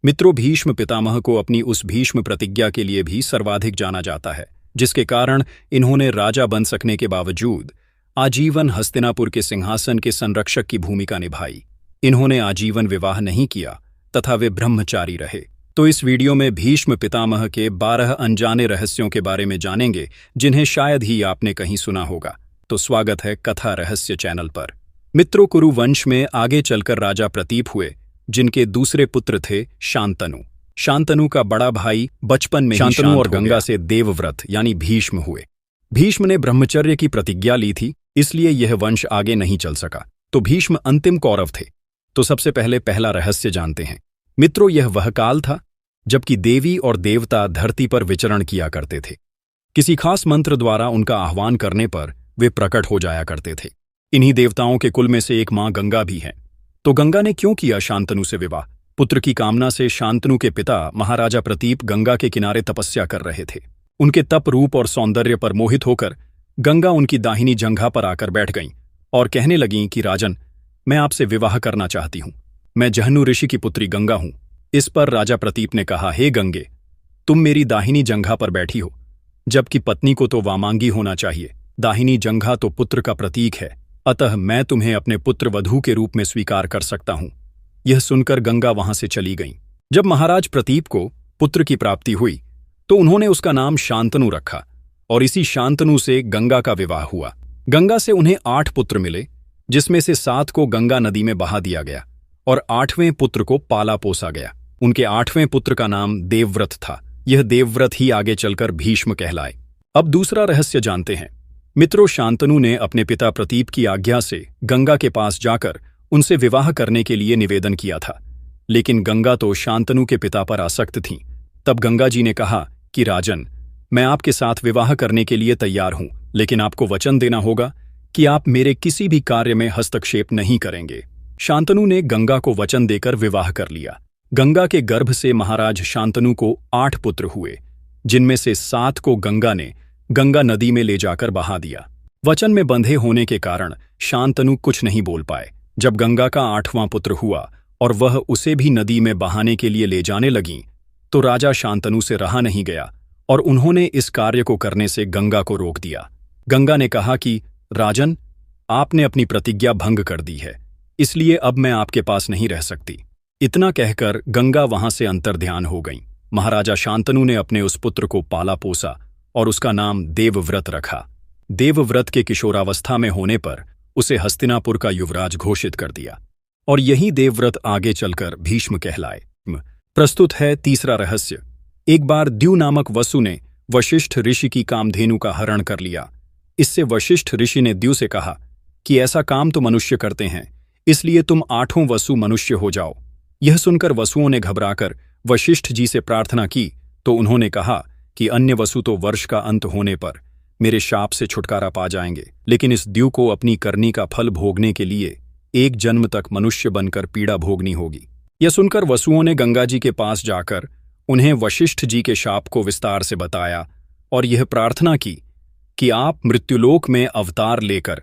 मित्रों, भीष्म पितामह को अपनी उस भीष्म प्रतिज्ञा के लिए भी सर्वाधिक जाना जाता है, जिसके कारण इन्होंने राजा बन सकने के बावजूद आजीवन हस्तिनापुर के सिंहासन के संरक्षक की भूमिका निभाई। इन्होंने आजीवन विवाह नहीं किया तथा वे ब्रह्मचारी रहे। तो इस वीडियो में भीष्म पितामह के 12 अनजाने रहस्यों के बारे में जानेंगे, जिन्हें शायद ही आपने कहीं सुना होगा। तो स्वागत है कथा रहस्य चैनल पर। मित्रों, कुरु वंश में आगे चलकर राजा प्रतीप हुए, जिनके दूसरे पुत्र थे शांतनु। शांतनु का बड़ा भाई बचपन में शांतनु और गंगा से देवव्रत यानी भीष्म हुए। भीष्म ने ब्रह्मचर्य की प्रतिज्ञा ली थी, इसलिए यह वंश आगे नहीं चल सका। तो भीष्म अंतिम कौरव थे। तो सबसे पहले पहला रहस्य जानते हैं। मित्रों, यह वह काल था जबकि देवी और देवता धरती पर विचरण किया करते थे। किसी खास मंत्र द्वारा उनका आह्वान करने पर वे प्रकट हो जाया करते थे। इन्हीं देवताओं के कुल में से एक मां गंगा भी है। तो गंगा ने क्यों किया शांतनु से विवाह? पुत्र की कामना से शांतनु के पिता महाराजा प्रतीप गंगा के किनारे तपस्या कर रहे थे। उनके तप, रूप और सौंदर्य पर मोहित होकर गंगा उनकी दाहिनी जंघा पर आकर बैठ गईं और कहने लगीं कि राजन, मैं आपसे विवाह करना चाहती हूं। मैं जहनु ऋषि की पुत्री गंगा हूं। इस पर राजा प्रतीप ने कहा, हे गंगे, तुम मेरी दाहिनी जंघा पर बैठी हो, जबकि पत्नी को तो वामांगी होना चाहिए। दाहिनी जंघा तो पुत्र का प्रतीक है, अतः मैं तुम्हें अपने पुत्र वधू के रूप में स्वीकार कर सकता हूं। यह सुनकर गंगा वहां से चली गईं। जब महाराज प्रतीप को पुत्र की प्राप्ति हुई तो उन्होंने उसका नाम शांतनु रखा और इसी शांतनु से गंगा का विवाह हुआ। गंगा से उन्हें 8 पुत्र मिले, जिसमें से 7 को गंगा नदी में बहा दिया गया और 8वें पुत्र को पाला पोसा गया। उनके 8वें पुत्र का नाम देवव्रत था। यह देवव्रत ही आगे चलकर भीष्म कहलाए। अब दूसरा रहस्य जानते हैं। मित्रों, शांतनु ने अपने पिता प्रतीप की आज्ञा से गंगा के पास जाकर उनसे विवाह करने के लिए निवेदन किया था, लेकिन गंगा तो शांतनु के पिता पर आसक्त थीं। तब गंगा जी ने कहा कि राजन, मैं आपके साथ विवाह करने के लिए तैयार हूं, लेकिन आपको वचन देना होगा कि आप मेरे किसी भी कार्य में हस्तक्षेप नहीं करेंगे। शांतनु ने गंगा को वचन देकर विवाह कर लिया। गंगा के गर्भ से महाराज शांतनु को 8 पुत्र हुए, जिनमें से 7 को गंगा ने गंगा नदी में ले जाकर बहा दिया। वचन में बंधे होने के कारण शांतनु कुछ नहीं बोल पाए। जब गंगा का 8वां पुत्र हुआ और वह उसे भी नदी में बहाने के लिए ले जाने लगीं, तो राजा शांतनु से रहा नहीं गया और उन्होंने इस कार्य को करने से गंगा को रोक दिया। गंगा ने कहा कि राजन, आपने अपनी प्रतिज्ञा भंग कर दी है, इसलिए अब मैं आपके पास नहीं रह सकती। इतना कहकर गंगा वहां से अंतर्ध्यान हो गईं। महाराजा शांतनु ने अपने उस पुत्र को पाला पोसा और उसका नाम देवव्रत रखा। देवव्रत के किशोरावस्था में होने पर उसे हस्तिनापुर का युवराज घोषित कर दिया और यही देवव्रत आगे चलकर भीष्म कहलाए। प्रस्तुत है तीसरा रहस्य। एक बार द्यू नामक वसु ने वशिष्ठ ऋषि की कामधेनु का हरण कर लिया। इससे वशिष्ठ ऋषि ने द्यू से कहा कि ऐसा काम तो मनुष्य करते हैं, इसलिए तुम 8वां वसु मनुष्य हो जाओ। यह सुनकर वसुओं ने घबराकर वशिष्ठ जी से प्रार्थना की तो उन्होंने कहा कि अन्य वसु तो वर्ष का अंत होने पर मेरे शाप से छुटकारा पा जाएंगे, लेकिन इस द्यू को अपनी करनी का फल भोगने के लिए 1 जन्म तक मनुष्य बनकर पीड़ा भोगनी होगी। यह सुनकर वसुओं ने गंगा जी के पास जाकर उन्हें वशिष्ठ जी के शाप को विस्तार से बताया और यह प्रार्थना की कि आप मृत्युलोक में अवतार लेकर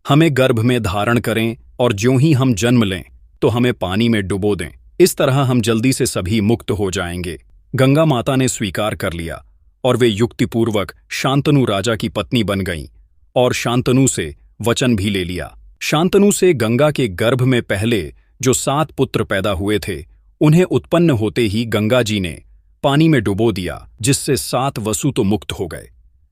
हमें गर्भ में धारण करें और ज्यों ही हम जन्म लें तो हमें पानी में डुबो दें। इस तरह हम जल्दी से सभी मुक्त हो जाएंगे। गंगा माता ने स्वीकार कर लिया और वे युक्तिपूर्वक शांतनु राजा की पत्नी बन गईं और शांतनु से वचन भी ले लिया। शांतनु से गंगा के गर्भ में पहले जो 7 पुत्र पैदा हुए थे, उन्हें उत्पन्न होते ही गंगा जी ने पानी में डुबो दिया, जिससे 7 वसु तो मुक्त हो गए।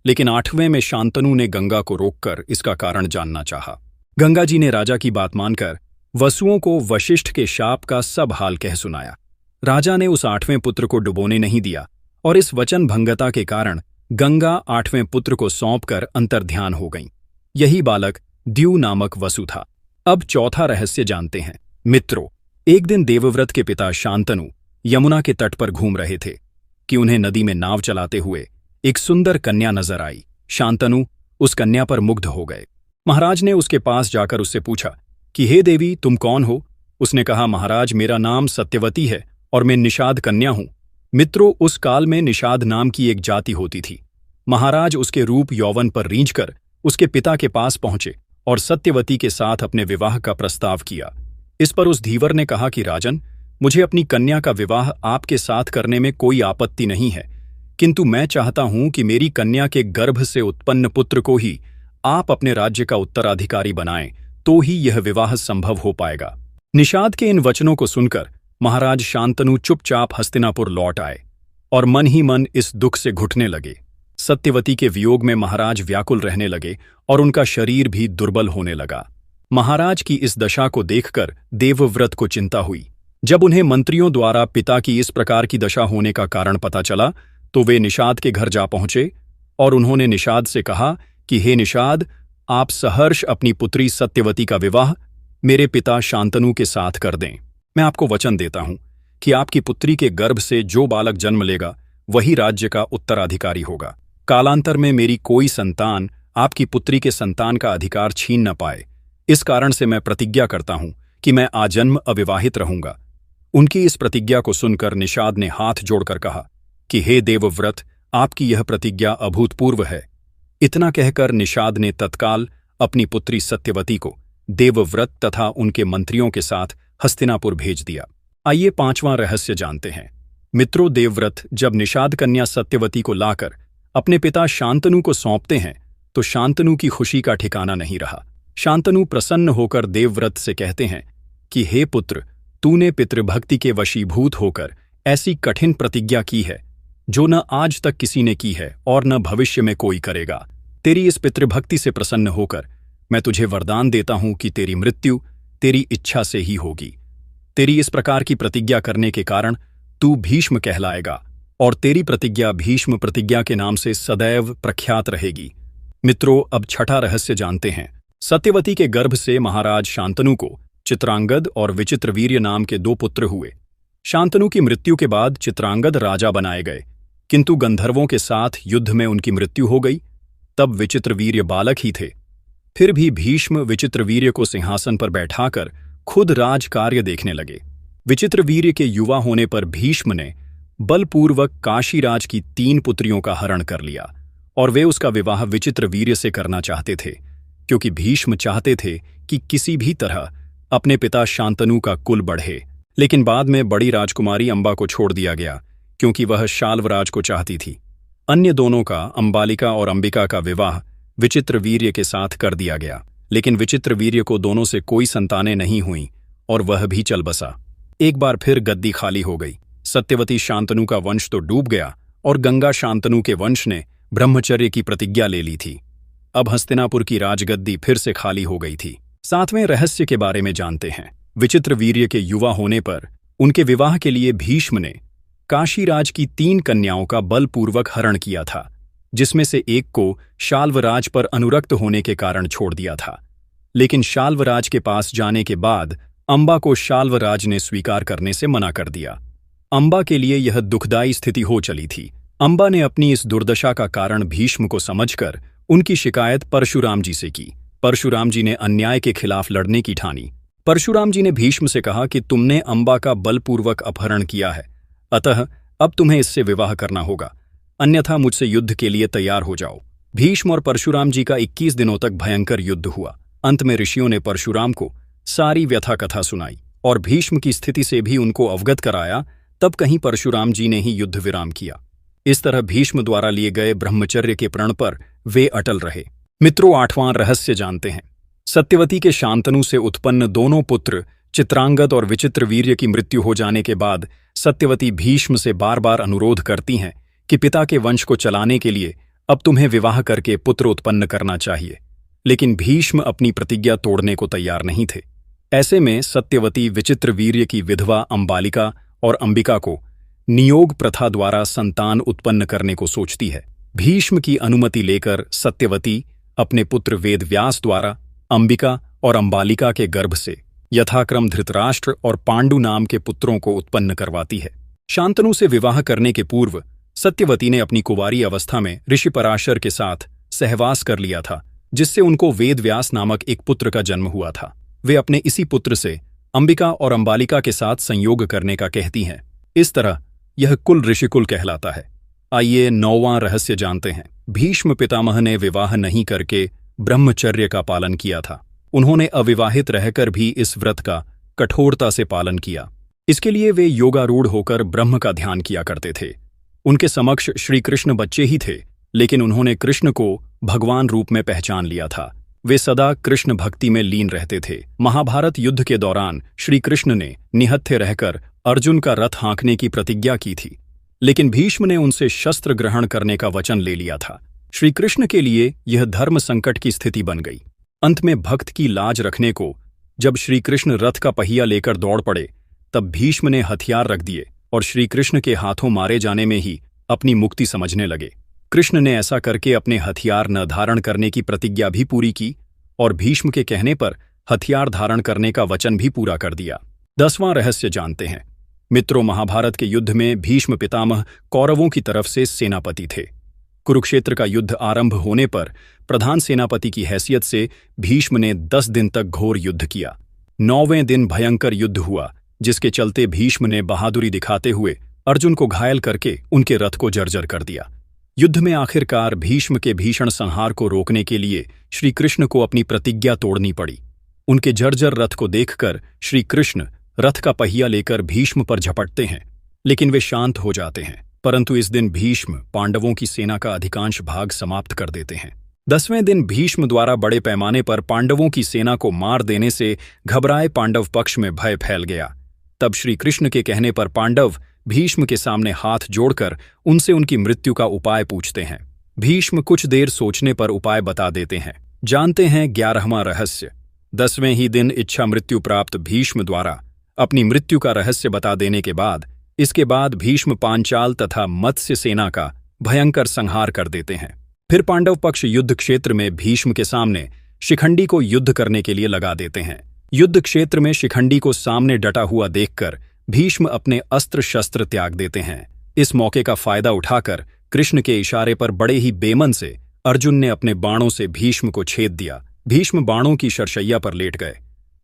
लेकिन 8वें में शांतनु ने गंगा को रोककर इसका कारण जानना चाहा। गंगा जी ने राजा की बात मानकर वसुओं को वशिष्ठ के शाप का सब हाल कह सुनाया। राजा ने उस 8वें पुत्र को डुबोने नहीं दिया और इस वचन भंगता के कारण गंगा 8वें पुत्र को सौंपकर अंतर्ध्यान हो गईं। यही बालक द्यू नामक वसु था। अब चौथा रहस्य जानते हैं। मित्रों, एक दिन देवव्रत के पिता शांतनु यमुना के तट पर घूम रहे थे कि उन्हें नदी में नाव चलाते हुए एक सुंदर कन्या नजर आई। शांतनु उस कन्या पर मुग्ध हो गए। महाराज ने उसके पास जाकर उससे पूछा कि हे देवी, तुम कौन हो? उसने कहा, महाराज, मेरा नाम सत्यवती है और मैं निषाद कन्या हूं। मित्रों, उस काल में निषाद नाम की एक जाति होती थी। महाराज उसके रूप यौवन पर रींझकर उसके पिता के पास पहुंचे और सत्यवती के साथ अपने विवाह का प्रस्ताव किया। इस पर उस धीवर ने कहा कि राजन, मुझे अपनी कन्या का विवाह आपके साथ करने में कोई आपत्ति नहीं है, किंतु मैं चाहता हूं कि मेरी कन्या के गर्भ से उत्पन्न पुत्र को ही आप अपने राज्य का उत्तराधिकारी बनाएं, तो ही यह विवाह संभव हो पाएगा। निषाद के इन वचनों को सुनकर महाराज शांतनु चुपचाप हस्तिनापुर लौट आए और मन ही मन इस दुख से घुटने लगे। सत्यवती के वियोग में महाराज व्याकुल रहने लगे और उनका शरीर भी दुर्बल होने लगा। महाराज की इस दशा को देखकर देवव्रत को चिंता हुई। जब उन्हें मंत्रियों द्वारा पिता की इस प्रकार की दशा होने का कारण पता चला तो वे निषाद के घर जा पहुंचे और उन्होंने निषाद से कहा कि हे निषाद, आप सहर्ष अपनी पुत्री सत्यवती का विवाह मेरे पिता शांतनु के साथ कर दें। मैं आपको वचन देता हूं कि आपकी पुत्री के गर्भ से जो बालक जन्म लेगा वही राज्य का उत्तराधिकारी होगा। कालांतर में मेरी कोई संतान आपकी पुत्री के संतान का अधिकार छीन न पाए, इस कारण से मैं प्रतिज्ञा करता हूं कि मैं आजन्म अविवाहित रहूंगा। उनकी इस प्रतिज्ञा को सुनकर निषाद ने हाथ जोड़कर कहा कि हे देवव्रत, आपकी यह प्रतिज्ञा अभूतपूर्व है। इतना कहकर निषाद ने तत्काल अपनी पुत्री सत्यवती को देवव्रत तथा उनके मंत्रियों के साथ हस्तिनापुर भेज दिया। आइए 5वां रहस्य जानते हैं। मित्रों, देवव्रत जब निषाद कन्या सत्यवती को लाकर अपने पिता शांतनु को सौंपते हैं तो शांतनु की खुशी का ठिकाना नहीं रहा। शांतनु प्रसन्न होकर देवव्रत से कहते हैं कि हे पुत्र, तूने पितृभक्ति के वशीभूत होकर ऐसी कठिन प्रतिज्ञा की है जो न आज तक किसी ने की है और न भविष्य में कोई करेगा। तेरी इस पितृभक्ति से प्रसन्न होकर मैं तुझे वरदान देता हूं कि तेरी मृत्यु तेरी इच्छा से ही होगी। तेरी इस प्रकार की प्रतिज्ञा करने के कारण तू भीष्म कहलाएगा और तेरी प्रतिज्ञा भीष्म प्रतिज्ञा के नाम से सदैव प्रख्यात रहेगी। मित्रों, अब 6ठा रहस्य जानते हैं। सत्यवती के गर्भ से महाराज शांतनु को चित्रांगद और विचित्रवीर्य नाम के 2 पुत्र हुए। शांतनु की मृत्यु के बाद चित्रांगद राजा बनाए गए, किंतु गंधर्वों के साथ युद्ध में उनकी मृत्यु हो गई। तब विचित्रवीर्य बालक ही थे। फिर भी भीष्म विचित्रवीर्य को सिंहासन पर बैठाकर खुद राज कार्य देखने लगे। विचित्रवीर्य के युवा होने पर भीष्म ने बलपूर्वक काशीराज की 3 पुत्रियों का हरण कर लिया और वे उसका विवाह विचित्रवीर्य से करना चाहते थे, क्योंकि भीष्म चाहते थे कि किसी भी तरह अपने पिता शांतनु का कुल बढ़े। लेकिन बाद में बड़ी राजकुमारी अंबा को छोड़ दिया गया, क्योंकि वह शाल्वराज को चाहती थी। अन्य दोनों का, अंबालिका और अंबिका का विवाह विचित्रवीर्य के साथ कर दिया गया, लेकिन विचित्रवीर्य को दोनों से कोई संतानें नहीं हुईं और वह भी चल बसा। एक बार फिर गद्दी खाली हो गई। सत्यवती शांतनु का वंश तो डूब गया और गंगा शांतनु के वंश ने ब्रह्मचर्य की प्रतिज्ञा ले ली थी। अब हस्तिनापुर की राजगद्दी फिर से खाली हो गई थी। 7वें रहस्य के बारे में जानते हैं। विचित्रवीर्य के युवा होने पर उनके विवाह के लिए भीष्म ने काशीराज की 3 कन्याओं का बलपूर्वक हरण किया था, जिसमें से एक को शाल्वराज पर अनुरक्त होने के कारण छोड़ दिया था। लेकिन शाल्वराज के पास जाने के बाद अंबा को शाल्वराज ने स्वीकार करने से मना कर दिया। अंबा के लिए यह दुखदायी स्थिति हो चली थी। अंबा ने अपनी इस दुर्दशा का कारण भीष्म को समझकर उनकी शिकायत परशुराम जी से की। परशुराम जी ने अन्याय के खिलाफ लड़ने की ठानी। परशुराम जी ने भीष्म से कहा कि तुमने अंबा का बलपूर्वक अपहरण किया है, अतः अब तुम्हें इससे विवाह करना होगा, अन्यथा मुझसे युद्ध के लिए तैयार हो जाओ। भीष्म और परशुराम जी का 21 दिनों तक भयंकर युद्ध हुआ। अंत में ऋषियों ने परशुराम को सारी व्यथा कथा सुनाई और भीष्म की स्थिति से भी उनको अवगत कराया। तब कहीं परशुराम जी ने ही युद्ध विराम किया। इस तरह भीष्म द्वारा लिए गए ब्रह्मचर्य के प्रण पर वे अटल रहे। मित्रों, 8वां रहस्य जानते हैं। सत्यवती के शांतनु से उत्पन्न दोनों पुत्र चित्रांगद और विचित्रवीर्य की मृत्यु हो जाने के बाद सत्यवती भीष्म से बार बार अनुरोध करती हैं कि पिता के वंश को चलाने के लिए अब तुम्हें विवाह करके पुत्र उत्पन्न करना चाहिए। लेकिन भीष्म अपनी प्रतिज्ञा तोड़ने को तैयार नहीं थे। ऐसे में सत्यवती विचित्रवीर्य की विधवा अंबालिका और अंबिका को नियोग प्रथा द्वारा संतान उत्पन्न करने को सोचती है। भीष्म की अनुमति लेकर सत्यवती अपने पुत्र वेदव्यास द्वारा अंबिका और अंबालिका के गर्भ से यथाक्रम धृतराष्ट्र और पांडु नाम के पुत्रों को उत्पन्न करवाती है। शांतनु से विवाह करने के पूर्व सत्यवती ने अपनी कुंवारी अवस्था में ऋषि पराशर के साथ सहवास कर लिया था, जिससे उनको वेदव्यास नामक एक पुत्र का जन्म हुआ था। वे अपने इसी पुत्र से अंबिका और अंबालिका के साथ संयोग करने का कहती हैं। इस तरह यह कुल ऋषिकुल कहलाता है। आइए 9वां रहस्य जानते हैं। भीष्म पितामह ने विवाह नहीं करके ब्रह्मचर्य का पालन किया था। उन्होंने अविवाहित रहकर भी इस व्रत का कठोरता से पालन किया। इसके लिए वे योगारूढ़ होकर ब्रह्म का ध्यान किया करते थे। उनके समक्ष श्री कृष्ण बच्चे ही थे, लेकिन उन्होंने कृष्ण को भगवान रूप में पहचान लिया था। वे सदा कृष्ण भक्ति में लीन रहते थे। महाभारत युद्ध के दौरान श्री कृष्ण ने निहत्थे रहकर अर्जुन का रथ हाँकने की प्रतिज्ञा की थी, लेकिन भीष्म ने उनसे शस्त्र ग्रहण करने का वचन ले लिया था। श्री कृष्ण के लिए यह धर्म संकट की स्थिति बन गई। अंत में भक्त की लाज रखने को जब श्री कृष्ण रथ का पहिया लेकर दौड़ पड़े, तब भीष्म ने हथियार रख दिए और श्री कृष्ण के हाथों मारे जाने में ही अपनी मुक्ति समझने लगे। कृष्ण ने ऐसा करके अपने हथियार न धारण करने की प्रतिज्ञा भी पूरी की और भीष्म के कहने पर हथियार धारण करने का वचन भी पूरा कर दिया। 10वां रहस्य जानते हैं। मित्रों, महाभारत के युद्ध में भीष्म पितामह कौरवों की तरफ से सेनापति थे। कुरुक्षेत्र का युद्ध आरंभ होने पर प्रधान सेनापति की हैसियत से भीष्म ने 10 दिन तक घोर युद्ध किया। 9वें दिन भयंकर युद्ध हुआ, जिसके चलते भीष्म ने बहादुरी दिखाते हुए अर्जुन को घायल करके उनके रथ को जर्जर कर दिया। युद्ध में आखिरकार भीष्म के भीषण संहार को रोकने के लिए श्री कृष्ण को अपनी प्रतिज्ञा तोड़नी पड़ी। उनके जर्जर रथ को देखकर श्री कृष्ण रथ का पहिया लेकर भीष्म पर झपटते हैं, लेकिन वे शांत हो जाते हैं। परंतु इस दिन भीष्म पांडवों की सेना का अधिकांश भाग समाप्त कर देते हैं। 10वें दिन भीष्म द्वारा बड़े पैमाने पर पांडवों की सेना को मार देने से घबराए पांडव पक्ष में भय फैल गया। तब श्री कृष्ण के कहने पर पांडव भीष्म के सामने हाथ जोड़कर उनसे उनकी मृत्यु का उपाय पूछते हैं। भीष्म कुछ देर सोचने पर उपाय बता देते हैं। जानते हैं 11वां रहस्य। 10वें ही दिन इच्छा मृत्यु प्राप्त भीष्म द्वारा अपनी मृत्यु का रहस्य बता देने के बाद इसके बाद भीष्म पांचाल तथा मत्स्य सेना का भयंकर संहार कर देते हैं। फिर पांडव पक्ष युद्ध क्षेत्र में भीष्म के सामने शिखंडी को युद्ध करने के लिए लगा देते हैं। युद्ध क्षेत्र में शिखंडी को सामने डटा हुआ देखकर भीष्म अपने अस्त्र शस्त्र त्याग देते हैं। इस मौके का फायदा उठाकर कृष्ण के इशारे पर बड़े ही बेमन से अर्जुन ने अपने बाणों से भीष्म को छेद दिया। भीष्म बाणों की शरशैया पर लेट गए।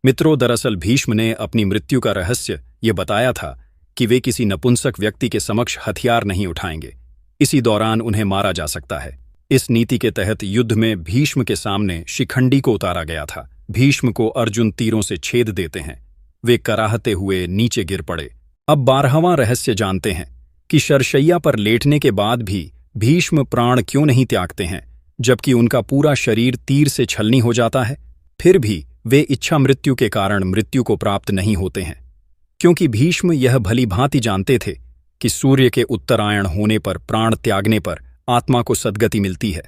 मित्रों, दरअसल भीष्म ने अपनी मृत्यु का रहस्य ये बताया था कि वे किसी नपुंसक व्यक्ति के समक्ष हथियार नहीं उठाएंगे। इसी दौरान उन्हें मारा जा सकता है। इस नीति के तहत युद्ध में भीष्म के सामने शिखंडी को उतारा गया था। भीष्म को अर्जुन तीरों से छेद देते हैं। वे कराहते हुए नीचे गिर पड़े। अब 12वां रहस्य जानते हैं कि शरशैया पर लेटने के बाद भी भीष्म प्राण क्यों नहीं त्यागते हैं, जबकि उनका पूरा शरीर तीर से छलनी हो जाता है। फिर भी वे इच्छा मृत्यु के कारण मृत्यु को प्राप्त नहीं होते हैं, क्योंकि भीष्म यह भली भांति जानते थे कि सूर्य के उत्तरायण होने पर प्राण त्यागने पर आत्मा को सद्गति मिलती है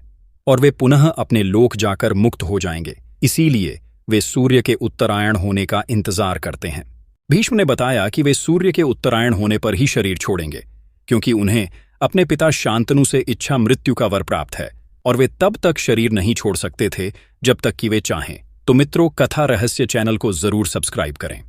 और वे पुनः अपने लोक जाकर मुक्त हो जाएंगे। इसीलिए वे सूर्य के उत्तरायण होने का इंतजार करते हैं। भीष्म ने बताया कि वे सूर्य के उत्तरायण होने पर ही शरीर छोड़ेंगे, क्योंकि उन्हें अपने पिता शांतनु से इच्छा मृत्यु का वर प्राप्त है और वे तब तक शरीर नहीं छोड़ सकते थे जब तक कि वे चाहें। तो मित्रों, कथा रहस्य चैनल को जरूर सब्सक्राइब करें।